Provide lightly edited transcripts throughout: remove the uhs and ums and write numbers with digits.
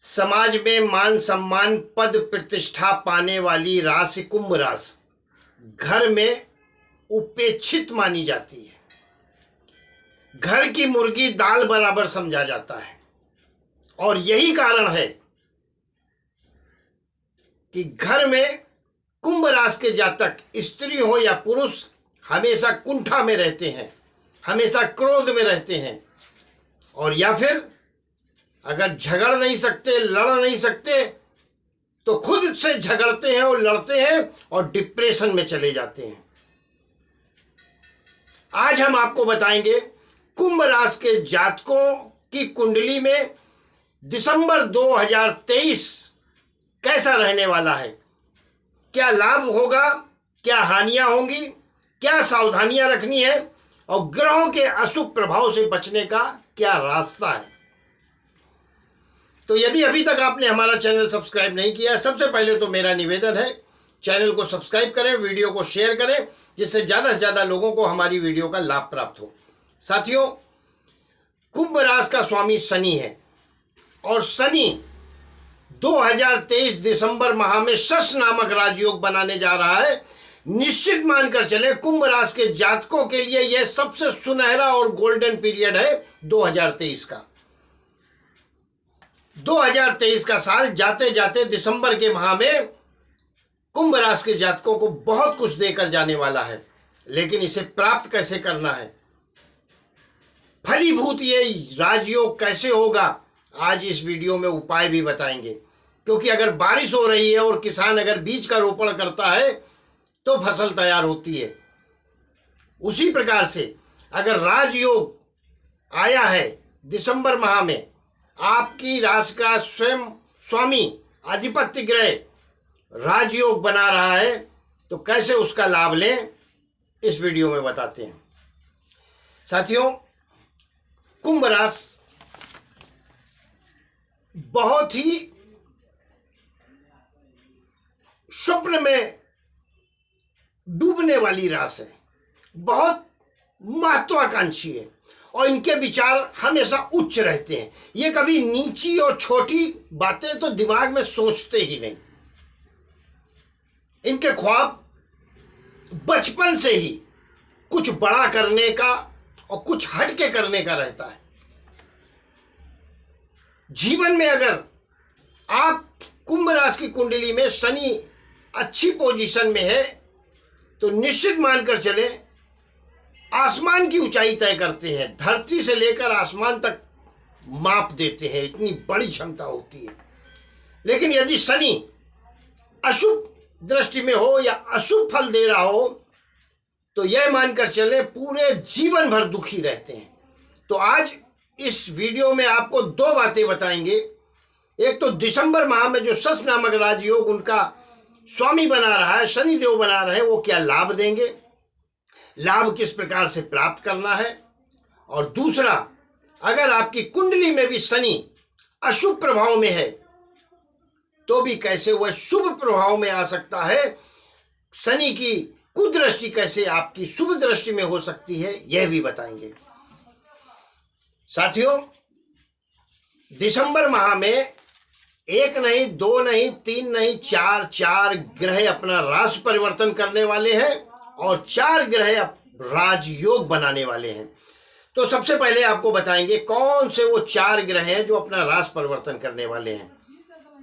समाज में मान सम्मान पद प्रतिष्ठा पाने वाली राशि कुंभ राशि घर में उपेक्षित मानी जाती है। घर की मुर्गी दाल बराबर समझा जाता है और यही कारण है कि घर में कुंभ राशि के जातक स्त्री हो या पुरुष हमेशा कुंठा में रहते हैं, हमेशा क्रोध में रहते हैं, और या फिर अगर झगड़ नहीं सकते, लड़ नहीं सकते तो खुद से झगड़ते हैं और लड़ते हैं और डिप्रेशन में चले जाते हैं। आज हम आपको बताएंगे कुंभ राशि के जातकों की कुंडली में दिसंबर 2023 कैसा रहने वाला है, क्या लाभ होगा, क्या हानियां होंगी, क्या सावधानियां रखनी है और ग्रहों के अशुभ प्रभाव से बचने का क्या रास्ता है। तो यदि अभी तक आपने हमारा चैनल सब्सक्राइब नहीं किया है, सबसे पहले तो मेरा निवेदन है चैनल को सब्सक्राइब करें, वीडियो को शेयर करें, जिससे ज़्यादा से ज़्यादा लोगों को हमारी वीडियो का लाभ प्राप्त हो। साथियों, कुंभ राशि का स्वामी शनि है और शनि 2023 दिसंबर माह में शश नामक राजयोग बनाने जा रहा है। निश्चित मानकर चले कुंभ राशि के जातकों के लिए यह सबसे सुनहरा और गोल्डन पीरियड है 2023 का। 2023 का साल जाते जाते दिसंबर के माह में कुंभ राशि के जातकों को बहुत कुछ देकर जाने वाला है, लेकिन इसे प्राप्त कैसे करना है, फलीभूत ये राजयोग कैसे होगा, आज इस वीडियो में उपाय भी बताएंगे। क्योंकि अगर बारिश हो रही है और किसान अगर बीज का रोपण करता है तो फसल तैयार होती है, उसी प्रकार से अगर राजयोग आया है दिसंबर माह में, आपकी राशि का स्वयं स्वामी आधिपत्य ग्रह राजयोग बना रहा है, तो कैसे उसका लाभ लें इस वीडियो में बताते हैं। साथियों, कुंभ राशि बहुत ही स्वप्न में डूबने वाली राशि है, बहुत महत्वाकांक्षी है और इनके विचार हमेशा उच्च रहते हैं। ये कभी नीची और छोटी बातें तो दिमाग में सोचते ही नहीं। इनके ख्वाब बचपन से ही कुछ बड़ा करने का और कुछ हटके करने का रहता है। जीवन में अगर आप कुंभ राशि की कुंडली में शनि अच्छी पोजीशन में है तो निश्चित मानकर चले आसमान की ऊंचाई तय करते हैं, धरती से लेकर आसमान तक माप देते हैं, इतनी बड़ी क्षमता होती है। लेकिन यदि शनि अशुभ दृष्टि में हो या अशुभ फल दे रहा हो तो यह मानकर चले पूरे जीवन भर दुखी रहते हैं। तो आज इस वीडियो में आपको दो बातें बताएंगे। एक तो दिसंबर माह में जो शश नामक राजयोग उनका स्वामी बना रहा है, शनिदेव बना रहे हैं, वो क्या लाभ देंगे, लाभ किस प्रकार से प्राप्त करना है, और दूसरा अगर आपकी कुंडली में भी शनि अशुभ प्रभाव में है तो भी कैसे वह शुभ प्रभाव में आ सकता है, शनि की कुदृष्टि कैसे आपकी शुभ दृष्टि में हो सकती है, यह भी बताएंगे। साथियों, दिसंबर माह में एक नहीं, दो नहीं, तीन नहीं, चार ग्रह अपना राशि परिवर्तन करने वाले हैं और 4 ग्रह राजयोग बनाने वाले हैं। तो सबसे पहले आपको बताएंगे कौन से वो 4 ग्रह हैं जो अपना राशि परिवर्तन करने वाले हैं।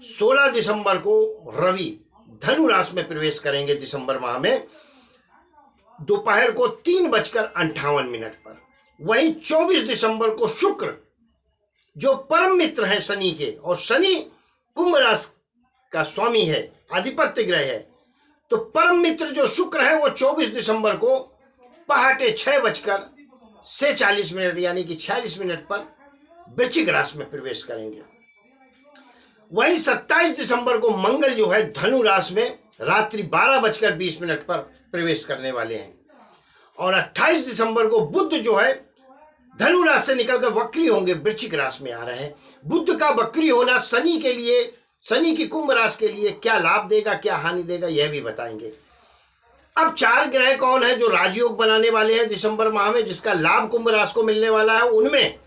16 दिसंबर को रवि धनु राशि में प्रवेश करेंगे दिसंबर माह में दोपहर को 3:58 पर। वहीं 24 दिसंबर को शुक्र जो परम मित्र हैं शनि के, और शनि कुंभ राशि का स्वामी है, आधिपत्य ग्रह है, तो परम मित्र जो शुक्र है वो 24 दिसंबर को पहाटे 6:40 यानी कि 46 मिनट पर वृश्चिक राशि में प्रवेश करेंगे। वहीं 27 दिसंबर को मंगल जो है धनु राशि में रात्रि 12:20 पर प्रवेश करने वाले हैं, और 28 दिसंबर को बुध जो है धनु राशि से निकलकर वक्री होंगे, वृश्चिक राशि में आ रहे हैं। बुध का वक्री होना शनि के लिए, शनि की कुंभ राशि के लिए क्या लाभ देगा, क्या हानि देगा, यह भी बताएंगे। अब 4 ग्रह कौन है जो राजयोग बनाने वाले हैं दिसंबर माह में, जिसका लाभ कुंभ राशि को मिलने वाला है। उनमें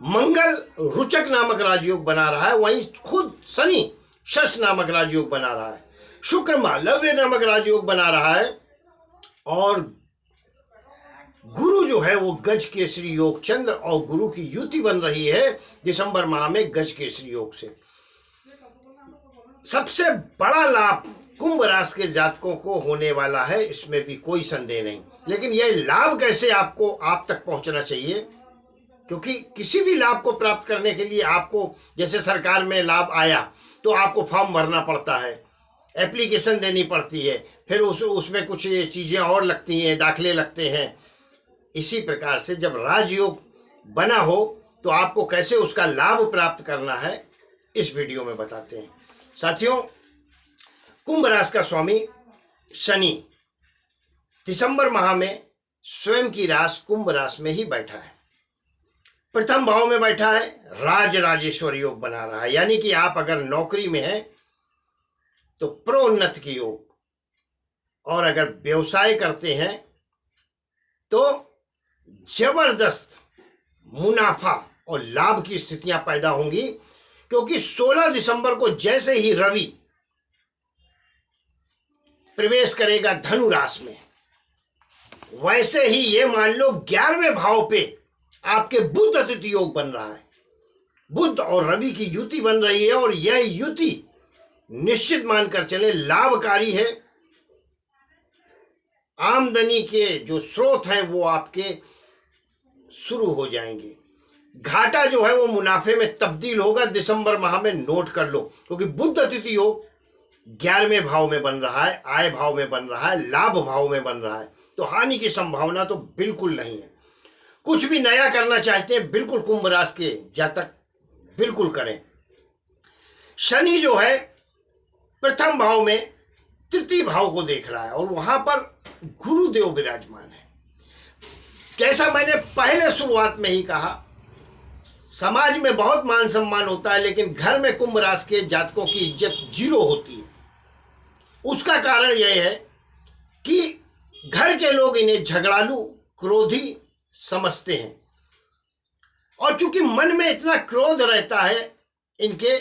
मंगल रुचक नामक राजयोग बना रहा है, वहीं खुद शनि शश नामक राजयोग बना रहा है, शुक्र मालव्य नामक राजयोग बना रहा है, और गुरु जो है वो गज केसरी योग, चंद्र और गुरु की युति बन रही है दिसंबर माह में गज केसरी योग से। सबसे बड़ा लाभ कुंभ राशि के जातकों को होने वाला है, इसमें भी कोई संदेह नहीं। लेकिन यह लाभ कैसे आपको आप तक पहुंचना चाहिए, क्योंकि किसी भी लाभ को प्राप्त करने के लिए आपको, जैसे सरकार में लाभ आया तो आपको फॉर्म भरना पड़ता है, एप्लीकेशन देनी पड़ती है, फिर उसमें कुछ चीज़ें और लगती हैं, दाखिले लगते हैं। इसी प्रकार से जब राजयोग बना हो तो आपको कैसे उसका लाभ प्राप्त करना है इस वीडियो में बताते हैं। साथियों, कुंभ राशि का स्वामी शनि दिसंबर माह में स्वयं की राशि कुंभ राशि में ही बैठा है, प्रथम भाव में बैठा है, राज राजेश्वर योग बना रहा है। यानी कि आप अगर नौकरी में हैं तो प्रोन्नत की योग, और अगर व्यवसाय करते हैं तो जबरदस्त मुनाफा और लाभ की स्थितियां पैदा होंगी, क्योंकि 16 दिसंबर को जैसे ही रवि प्रवेश करेगा धनु राशि में, वैसे ही ये मान लो 11वें भाव पे आपके बुध अतिथि योग बन रहा है। बुध और रवि की युति बन रही है, और यह युति निश्चित मानकर चले लाभकारी है। आमदनी के जो स्रोत हैं वो आपके शुरू हो जाएंगे। घाटा जो है वो मुनाफे में तब्दील होगा दिसंबर माह में, नोट कर लो, क्योंकि बुध अतिथि योग 11वें भाव में बन रहा है, आय भाव में बन रहा है, लाभ भाव में बन रहा है, तो हानि की संभावना तो बिल्कुल नहीं है। कुछ भी नया करना चाहते हैं बिल्कुल कुंभ राशि के जातक बिल्कुल करें। शनि जो है प्रथम भाव में तृतीय भाव को देख रहा है, और वहां पर गुरुदेव विराजमान है। जैसा मैंने पहले शुरुआत में ही कहा, समाज में बहुत मान सम्मान होता है, लेकिन घर में कुंभ राशि के जातकों की इज्जत 0 होती है। उसका कारण यह है कि घर के लोग इन्हें झगड़ालू, क्रोधी समझते हैं, और चूंकि मन में इतना क्रोध रहता है इनके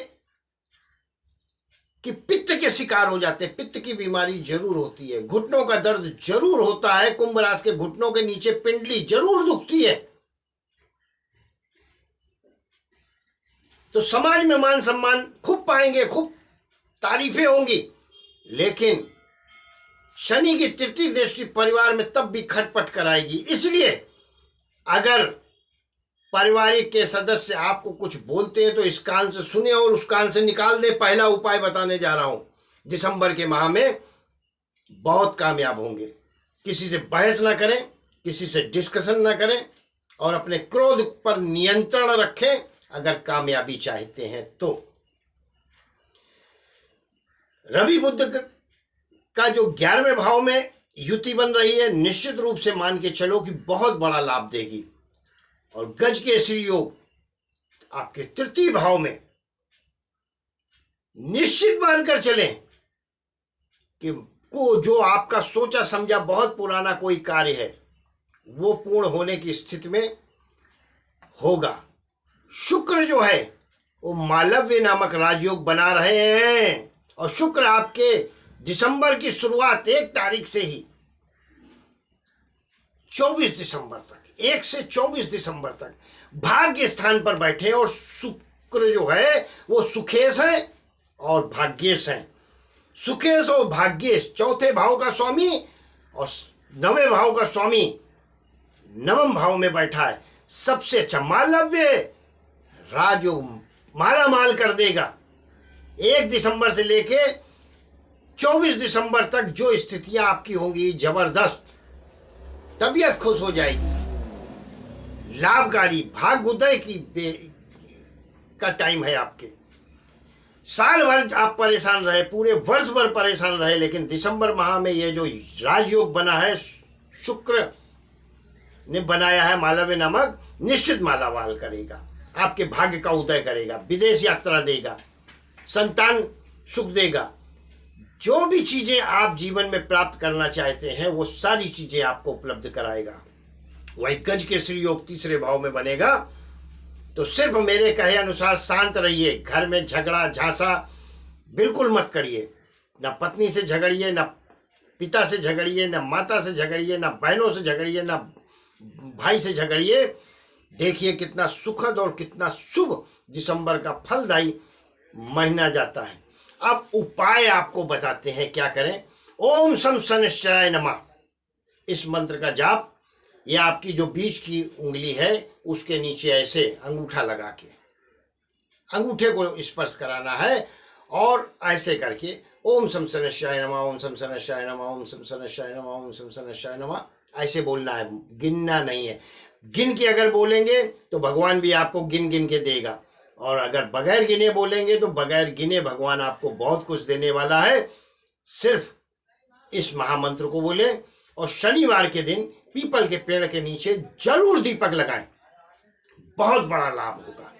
कि पित्त के शिकार हो जाते हैं। पित्त की बीमारी जरूर होती है, घुटनों का दर्द जरूर होता है, कुंभ राशि के घुटनों के नीचे पिंडली जरूर दुखती है। तो समाज में मान सम्मान खूब पाएंगे, खूब तारीफें होंगी, लेकिन शनि की तृतीय दृष्टि परिवार में तब भी खटपट कराएगी। इसलिए अगर पारिवारिक के सदस्य आपको कुछ बोलते हैं तो इस कान से सुने और उस कान से निकाल दे। पहला उपाय बताने जा रहा हूं, दिसंबर के माह में बहुत कामयाब होंगे। किसी से बहस ना करें, किसी से डिस्कशन ना करें, और अपने क्रोध पर नियंत्रण रखें अगर कामयाबी चाहते हैं तो। रवि बुध का जो 11वें भाव में युति बन रही है, निश्चित रूप से मान के चलो कि बहुत बड़ा लाभ देगी। और गज केसरी योग आपके तृतीय भाव में, निश्चित मानकर चलें कि वो जो आपका सोचा समझा बहुत पुराना कोई कार्य है वो पूर्ण होने की स्थिति में होगा। शुक्र जो है वो मालव्य नामक राजयोग बना रहे हैं, और शुक्र आपके दिसंबर की शुरुआत 1 तारीख से ही 24 दिसंबर तक, 1 से 24 दिसंबर तक भाग्य स्थान पर बैठे, और शुक्र जो है वो सुखेश है और भाग्येश है। सुखेश और भाग्येश चौथे भाव का स्वामी और 9वें भाव का स्वामी 9वें भाव में बैठा है। सबसे अच्छा मालव्य राजयोग माला माल कर देगा। 1 दिसंबर से लेके 24 दिसंबर तक जो स्थितियां आपकी होंगी जबरदस्त, तबीयत खुश हो जाएगी, लाभकारी भाग्य उदय का टाइम है आपके। साल भर आप परेशान रहे, पूरे वर्ष भर परेशान रहे, लेकिन दिसंबर माह में ये जो राजयोग बना है, शुक्र ने बनाया है मालव्य नामक, निश्चित मालामाल करेगा, आपके भाग्य का उदय करेगा, विदेश यात्रा देगा, संतान सुख देगा। जो भी चीजें आप जीवन में प्राप्त करना चाहते हैं वो सारी चीजें आपको उपलब्ध कराएगा। वही गज केसरी योग 3रे भाव में बनेगा, तो सिर्फ मेरे कहे अनुसार शांत रहिए, घर में झगड़ा झांसा बिल्कुल मत करिए, ना पत्नी से झगड़िए, ना पिता से झगड़िए, ना माता से झगड़िए, ना बहनों से झगड़िए, ना भाई से झगड़िए। देखिए कितना सुखद और कितना शुभ दिसंबर का फलदायी महीना जाता है। अब उपाय आपको बताते हैं क्या करें। ओम शम शनिश्चराय नमः, इस मंत्र का जाप, ये आपकी जो बीच की उंगली है उसके नीचे ऐसे अंगूठा लगा के अंगूठे को स्पर्श कराना है और ऐसे करके ओम शम शनिश्चराय नमः, ओम शम शनिश्चराय नमः, ओम शम शनिश्चराय नमः, ओम शम शनिश्चराय नमः ऐसे बोलना है, गिनना नहीं है। गिन के अगर बोलेंगे तो भगवान भी आपको गिन गिन के देगा, और अगर बगैर गिने बोलेंगे तो बगैर गिने भगवान आपको बहुत कुछ देने वाला है। सिर्फ इस महामंत्र को बोलें और शनिवार के दिन पीपल के पेड़ के नीचे जरूर दीपक लगाएं, बहुत बड़ा लाभ होगा।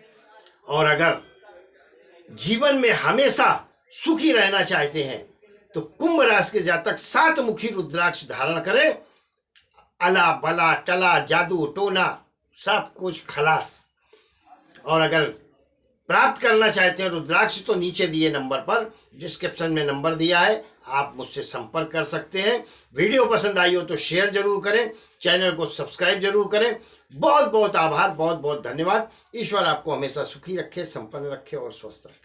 और अगर जीवन में हमेशा सुखी रहना चाहते हैं तो कुंभ राशि के जातक 7 मुखी रुद्राक्ष धारण करें। अला बला टला जादू टोना सब कुछ खलास। और अगर प्राप्त करना चाहते हैं रुद्राक्ष तो नीचे दिए नंबर पर, डिस्क्रिप्शन में नंबर दिया है, आप मुझसे संपर्क कर सकते हैं। वीडियो पसंद आई हो तो शेयर जरूर करें, चैनल को सब्सक्राइब जरूर करें। बहुत बहुत आभार, बहुत बहुत धन्यवाद। ईश्वर आपको हमेशा सुखी रखे, संपन्न रखे और स्वस्थ रखे।